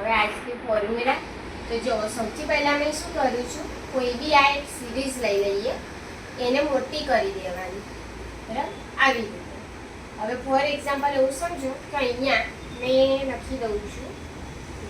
હવે આજથી ફોર્મ્યુલા તો જો સૌથી પહેલાં મેં શું કરું છું, કોઈ બી આ એક સિરીઝ લઈ લઈએ, એને મોટી કરી દેવાની, બરાબર, આવી રીતે. હવે ફોર એક્ઝામ્પલ એવું સમજો કે અહીંયા મેં લખી દઉં છું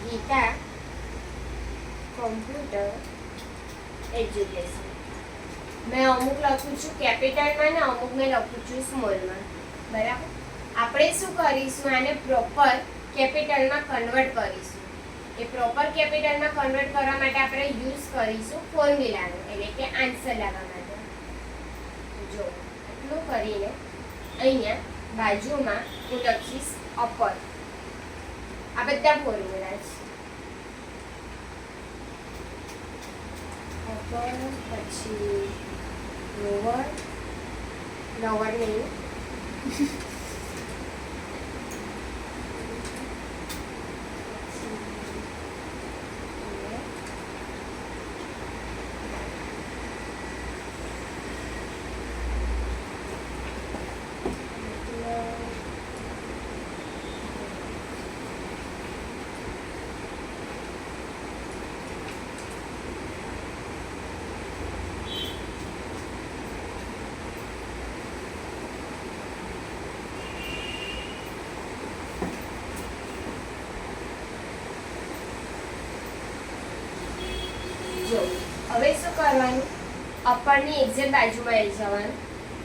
ગીતા કોમ્પ્યુટર એજ્યુકેશન. મેં અમુક લખું છું કેપિટલમાં ને અમુક મેં લખું છું સ્મોલમાં, બરાબર. આપણે શું કરીશું, આને પ્રોપર કેપિટલમાં કન્વર્ટ કરીશું. એ પ્રોપર કેપિટલમાં કન્વર્ટ કરવા માટે આપણે યુઝ કરીશું ફોર્મ્યુલાનો, એટલે કે આન્સર લાવવા માટે. જો એટલું કરીને અહીંયા બાજુમાં હું લખીશ અપર. આ બધા ફોર્મ્યુલા છે. અપર પછી લોવર, લોવર નહીં હવે શું કરવાનું, અપરની એક્ઝેક્ટ બાજુમાં આવી જવાનું.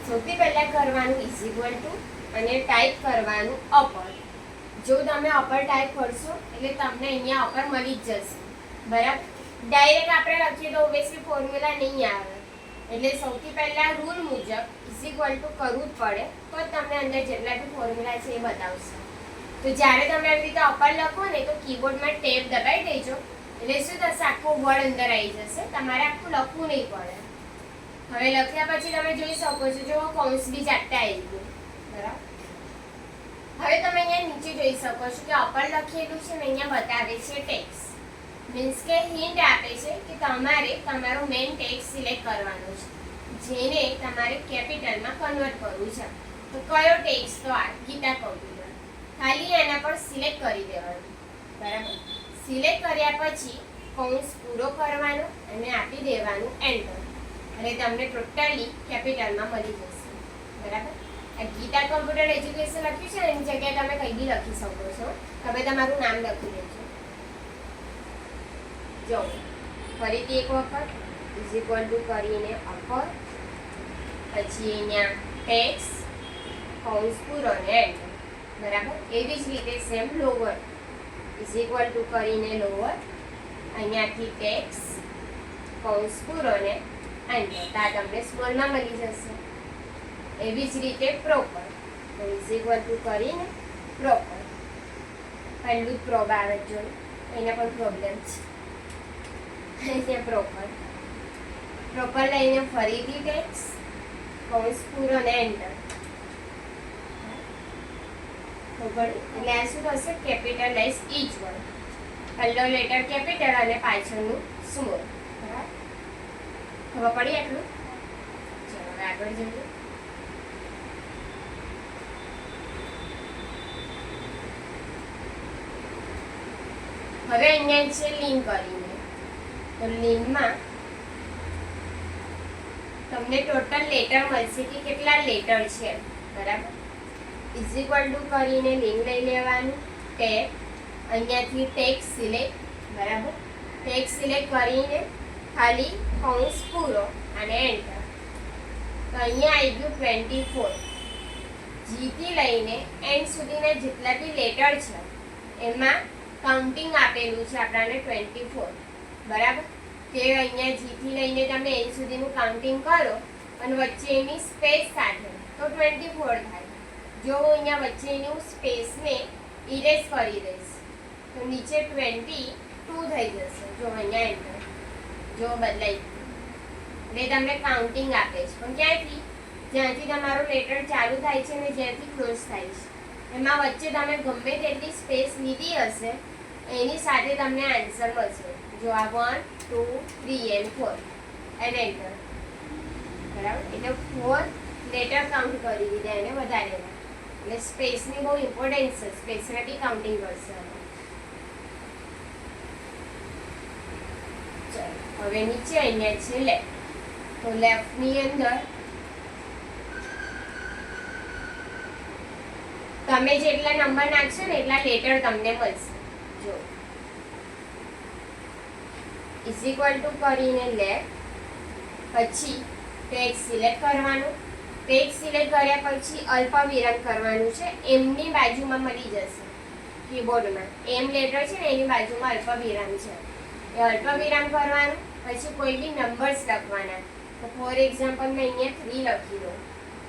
સૌથી પહેલા કરવાનું ઇઝ ઇક્વલ ટુ અને ટાઈપ કરવાનું અપર. જો તમે અપર ટાઈપ કરશો એટલે તમને અહીંયા અપર મળી જ જશે, બરાબર. ડાયરેક્ટ આપણે લખીએ તો ઓબ્વિયસલી ફોર્મ્યુલા નહીં આવે, એટલે સૌથી પહેલા રૂલ મુજબ ઇઝ ઇક્વલ ટુ કરવું જ પડે, તો તમને અંદર જેટલા બી ફોર્મ્યુલા છે એ બતાવશે. તો જ્યારે તમે આવી રીતે અપર લખો ને તો કીબોર્ડમાં ટેપ દબાવી દેજો, એટલે શું થશે, આખો વર્ડ અંદર આવી જશે, તમારે આખું લખવું નહીં પડે. હવે લખ્યા પછી તમે જોઈ શકો છો, જો કૌંસ બી જાતે આવી ગયું, બરાબર. હવે તમે અહીંયા નીચે જોઈ શકો છો કે અપર લખેલું છે ને અહીંયા બતાવે છે ટેક્સ, મીન્સ કે હિન્ટ આપે છે કે તમારે તમારો મેઇન ટેક્સ સિલેક્ટ કરવાનો છે, જેને તમારે કેપિટલમાં કન્વર્ટ કરવું છે. તો કયો ટેક્સ, તો આ ગીતા કોમ્પ્યુટર. ખાલી એના પર સિલેક્ટ કરી દેવાનું, બરાબર. સિલેક્ટ કર્યા પછી કૌંસ પૂરો કરવાનો અને આપી દેવાનું એન્ટર, અને તમને ટોટલી કેપિટલમાં મળી જશે, બરાબર. આ ગીતા કોમ્પ્યુટર એજ્યુકેશન લખ્યું છે એની જગ્યાએ તમે કંઈ બી લખી શકો છો, તમે તમારું નામ લખી દેજો. જો ફરીથી એક વખત ઇઝ ઇક્વલ ટુ કરીને અપર, પછી અહીંયા ટેક્સ, કૌંસ પૂરો અને એન્ટર, બરાબર. એવી જ રીતે same lower is equal to કરીને લોવર, અહીંયાથી ટેક્સ, કૌંસ પૂરો ને એન્ટર, તો આ તમને સ્મોલમાં મળી જશે. એવી જ રીતે પ્રોપર, તો ઇઝ ઇક્વલ ટુ કરીને પ્રોપર. પહેલું જ પ્રોબ આવે જો એના પર પ્રોબ્લેમ છે, અહીંયા પ્રોપર. પ્રોપર લઈને ફરીથી ટેક્સ, કૌંસ પૂરો ને એન્ટર. એટલે આ શું થશે, કેપિટલાઇઝ ઈચ વર્ડ. પહેલો લેટર કેપિટલ અને પાછળનું સ્મોલ, બરાબર. ખબર પડી આટલું? ચલો હવે આગળ જઈએ. હવે અહીંયા છે લિંક કરીને, તો લિંકમાં તમને ટોટલ લેટર મળશે કે કેટલા લેટર છે, બરાબર. ઇઝ ઇક્વલ ટુ કરીને લિંક લઈ લેવાનું, ટેબ, અહીંયાથી ટેક્સ સિલેક્ટ, બરાબર. ટેક્સ સિલેક્ટ કરીને ખાલી કૌંસ પૂરો અને એન્ટર. તો અહીંયા આવી ગયું 24. જીથી લઈને એન્ડ સુધીના જેટલા બી લેટર છે એમાં કાઉન્ટિંગ આપેલું છે આપણને 24, બરાબર. કે અહીંયા જીથી લઈને તમે એન્ડ સુધીનું કાઉન્ટિંગ કરો અને વચ્ચે એની સ્પેસ સાથે તો 24 થાય. જો હું અહીંયા વચ્ચેનું સ્પેસને ઇરેઝ કરી દઈશ તો નીચે 22 થઈ જશે. જો અહીંયા એન્ટર, જો બદલાઈ એટલે તમને કાઉન્ટિંગ આપે છે, પણ ક્યાંથી, જ્યાંથી તમારો લેટર ચાલુ થાય છે અને જ્યાંથી ક્લોઝ થાય છે એમાં વચ્ચે તમે ગમે તેટલી સ્પેસ લીધી હશે એની સાથે તમને આન્સર મળશે. જો આ 1 2 3 and 4 અને એન્ટર, બરાબર. એટલે 4 લેટર કાઉન્ટ કરી દીધા એને વધારેલા, એટલે સ્પેસની બહુ ઇમ્પોર્ટન્સ છે, સ્પેસને બી કાઉન્ટિંગ કરશે. હવે નીચે અહીંયા છે લેફ્ટ, તો લેફ્ટની અંદર તમે જેટલા નંબર નાખશો ને એટલા લેટર તમને મળશે. જો ઇઝ ઇક્વલ ટુ કરીને લેફ્ટ, પછી ટેક્સ સિલેક્ટ કરવાનું. ટેક્સ સિલેક્ટ કર્યા પછી અલ્પવિરામ કરવાનું છે. એમની બાજુમાં મળી જશે કીબોર્ડમાં, એમ લેટર છે ને એની બાજુમાં અલ્પવિરામ છે, એ અલ્પવિરામ કરવાનું. પછી કોઈ બી નંબર્સ લખવાના. તો ફોર એક્ઝામ્પલ મેં અહીંયા 3 લખી દઉં,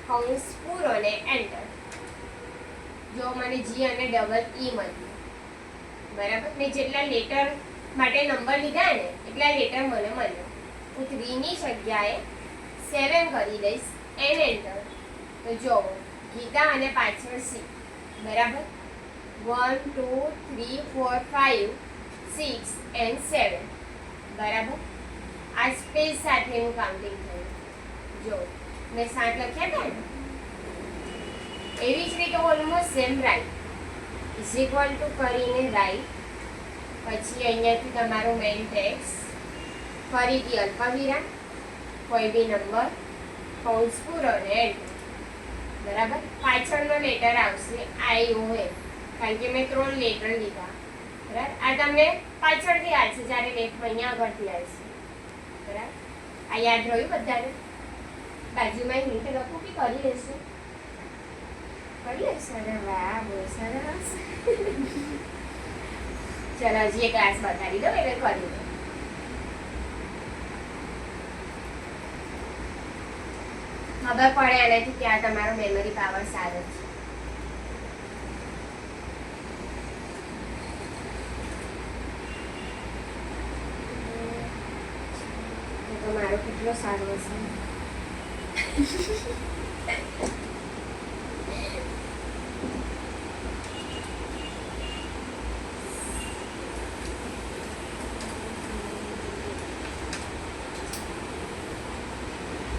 કૌંસ પૂરો ને એન્ટર. જો મને જી અને ડબલ ઈ મળ્યું, બરાબર. મેં જેટલા લેટર માટે નંબર લીધા ને એટલા લેટર મને મળ્યો. હું 3 ની જગ્યાએ 7 કરી દઈશ એન એન્ટર. તો જો ગીતા અને પાછળ સી, બરાબર. 1 2 3 4 5 6 and 7, બરાબર. આ સ્પેસ સાથેનું કાઉન્ટિંગ થયું. જો મેં 7 લખ્યા હતા ને, એવી જ રીતે almost same right. Is equal to કરીને રાઈટ, પછી અહીંયાથી તમારો મેઇન ટેક્સ, ફરીથી અલ્પવિરામ, કોઈ બી નંબર, કૌંસ પૂરો ને એન્ટર, બરાબર. પાછળનો લેટર આવશે આઈ ઓ એ, કારણ કે મેં 3 લેટર લીધા, બરાબર. આ તમને પાછળથી આવશે, જ્યારે લેફ્ટ અહીંયા આગળથી આવશે, બરાબર. આ યાદ રહ્યું બધાને? બાજુમાં નીચે લખું કે કરી લેશે? કરી લેશે ને? વાહ, બહુ સરસ. ચલો હજી એક ક્લાસ બતાવી દો એટલે કરી દો. ખબર પડે એનાથી કે આ તમારો મેમરી પાવર સારો છે. મારો કેટલો સારો હશે.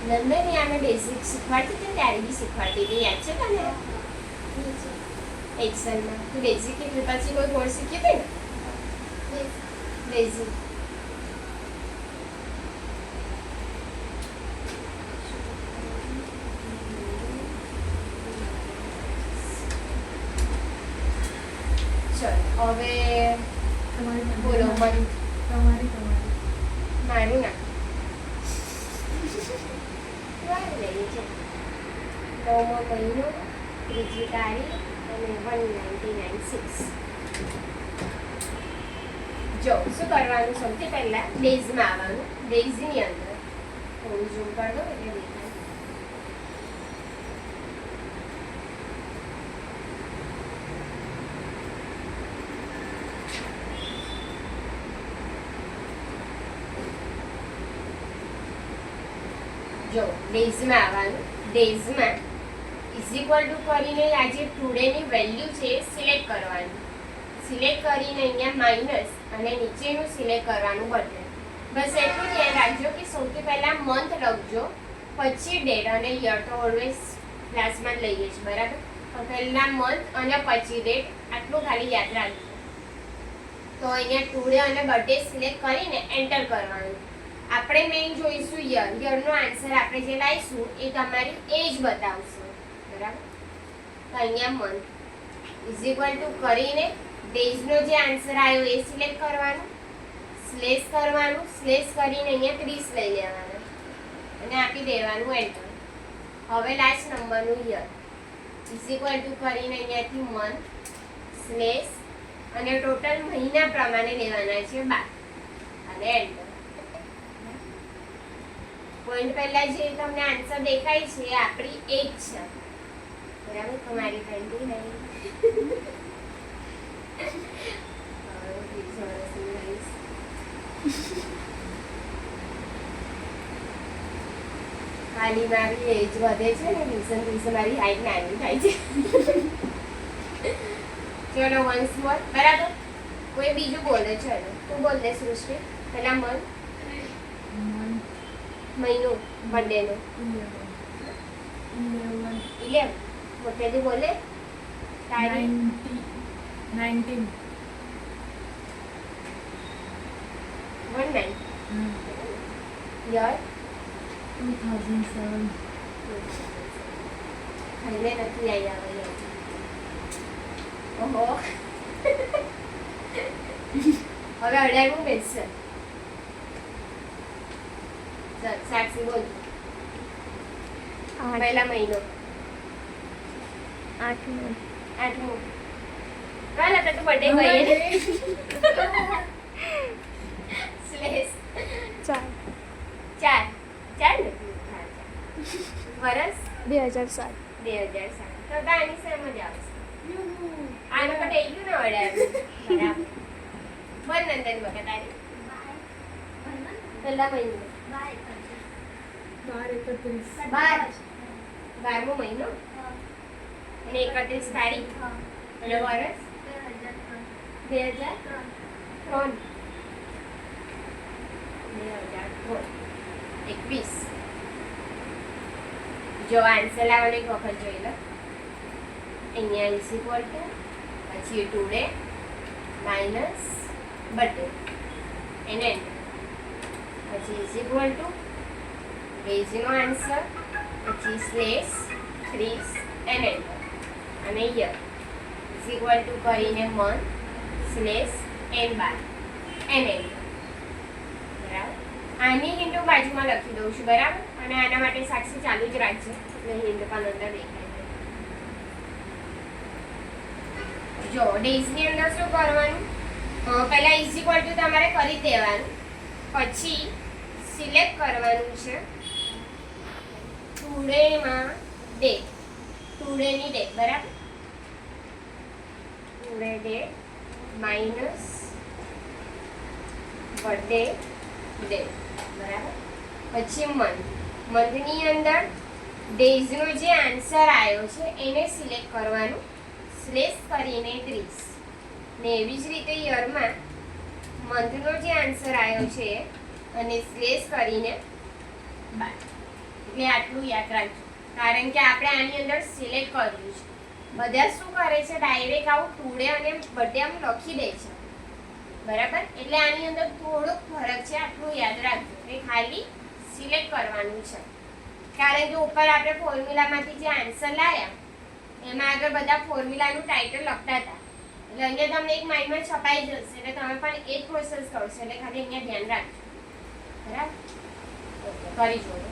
નંદની આને બેઝિક શીખવાડતી હતી ત્યારે બી શીખવાડતી હતી, યાદ છે તને? એક્સેલમાં તું બેઝિક કે પછી કોઈ કોર્સ શીખી હતી ને? બેઝિક. ચલો હવે બોલો. મારું ના નવમો મહિનો, ત્રીજી તારીખ અને 1996. જો શું કરવાનું, સૌથી પહેલા ડેઝમાં આવવાનું. ડેઝની અંદર થોડું ઝૂમ કરી દો એટલે દેખાય. જો ડેઝમાં આવવાનું. ડેઝમાં ઇઝ ઇક્વલ ટુ કરીને આ જે ટુડેની વેલ્યુ છે એ સિલેક્ટ કરવાની. સિલેક્ટ કરીને અહીંયા માઇનસ અને નીચેનું સિલેક્ટ કરવાનું બટન. બસ એટલું ધ્યાન રાખજો કે સૌથી પહેલા મંથ લખજો, પછી ડેટ અને યર તો ઓલવેઝ ક્લાસમાં જ લઈએ છીએ, બરાબર. તો પહેલા મંથ અને પછી ડેટ, આટલું ખાલી યાદ રાખજો. તો અહીંયા ટુડે અને બર્થડે સિલેક્ટ કરીને એન્ટર કરવાનું. આપણે મેઇન જોઈશું યર. યરનો આન્સર આપણે જે લાવીશું એ તમારી એજ બતાવશે, બરાબર. તો અહીંયા મંથ ઇઝ ઇક્વલ ટુ કરીને ડેઝનો જે આન્સર આવ્યો એ સિલેક્ટ કરવાનું, સ્લેશ કરવાનું. સ્લેશ કરીને અહીંયા 30 લઈ લેવાના અને આપી દેવાનું એન્ટર. હવે લાસ્ટ નંબરનું યર ઇઝ ઇક્વલ ટુ કરીને અહીંયાથી મંથ, સ્લેશ અને ટોટલ મહિના પ્રમાણે લેવાના છે 12 અને એન્ટર. પોઈન્ટ પહેલા જે તમને આન્સર દેખાય છે એ આપણી એજ છે, બરાબર. તમારી 29. ખાલી મારી એજ વધે છે ને દિવસે મારી હાઈટ નાની થાય છે. ચલો વન્સ મોર, બરાબર. કોઈ બીજું બોલે? ચલો તું બોલ દે સૃષ્ટિ. પહેલા મંથ, મહિનો, બર્થડે નો 11. મોટેથી બોલે. તારીખ 19. યર 2007. ખાઈને નથી આવ્યા ભાઈ. ઓહો હવે 18મું બેસશે. ચાલ સાક્ષી બોલ. પહેલા મહિનો 8. 8મું. કાલ આપણે તો બર્થડે ગઈએ ને. સ્લેશ 4. 4 4 ને વરસ 2007. 2007. તો આની સેમ જ આવશે. આનો તો થઈ ગયું ને વડાનું. બરાબર. બોલ નંદન બકા તારી. પહેલા મહિનો 12મો મહિનો અને 31 તારીખ અને વરસ 2003. 21. જો આન્સર લાવવાનો એક વખત જોઈ લો. અહીંયા ઇઝ ઇક્વલ ટુ પછી ટુડે માઇનસ બર્થડે એને પછી ઇઝ ઇક્વલ ટુ બેઝનો આન્સર પછી સ્લેશ 30 એને અને યર ઇઝ ઇક્વલ ટુ કરીને મંથ સ્લેશ n/n બરાબર. આની હિન્ટ હું બાજુમાં લખી દઉં છું બરાબર. અને આના માટે સાક્ષી ચાલુ જ રાખજો એટલે હિન્ટ પણ અંદર દેખાય. જો ડેઝની અંદર શું કરવાનું, પહેલા ઇઝ ઇક્વલ ટુ તમારે કરી દેવાનું, પછી સિલેક્ટ કરવાનું છે ટુડેમાં ડેટ, ટુડેની ડેટ બરાબર. Today date minus birthday date બરાબર. પછી મંથની અંદર ડેઝનો જે આન્સર આવ્યો છે એને સિલેક્ટ કરવાનું, સ્લેશ કરીને 30. ને એવી જ રીતે યરમાં મંથનો જે આન્સર આવ્યો છે અને સ્લેશ કરીને 12. એટલે આટલું યાદ રાખજો કારણ કે આપણે આની અંદર સિલેક્ટ કર્યું છે. બધા શું કરે છે ડાયરેક્ટ આવું ટુડે અને બર્થડે આમ લખી દે છે બરાબર. એટલે આની અંદર થોડોક ફરક છે, આટલું યાદ રાખજો કે ખાલી સિલેક્ટ કરવાનું છે. કારણ કે ઉપર આપણે ફોર્મ્યુલામાંથી જે આન્સર લાવ્યા એમાં આગળ બધા ફોર્મ્યુલાનું ટાઇટલ લખતા હતા એટલે અહીંયા તમને એક માઇન્ડમાં છપાઈ જશે એટલે તમે પણ એ જ પ્રોસેસ કરશો એટલે ખાલી અહીંયા ધ્યાન રાખજો બરાબર. ઓકે કરી જોજો.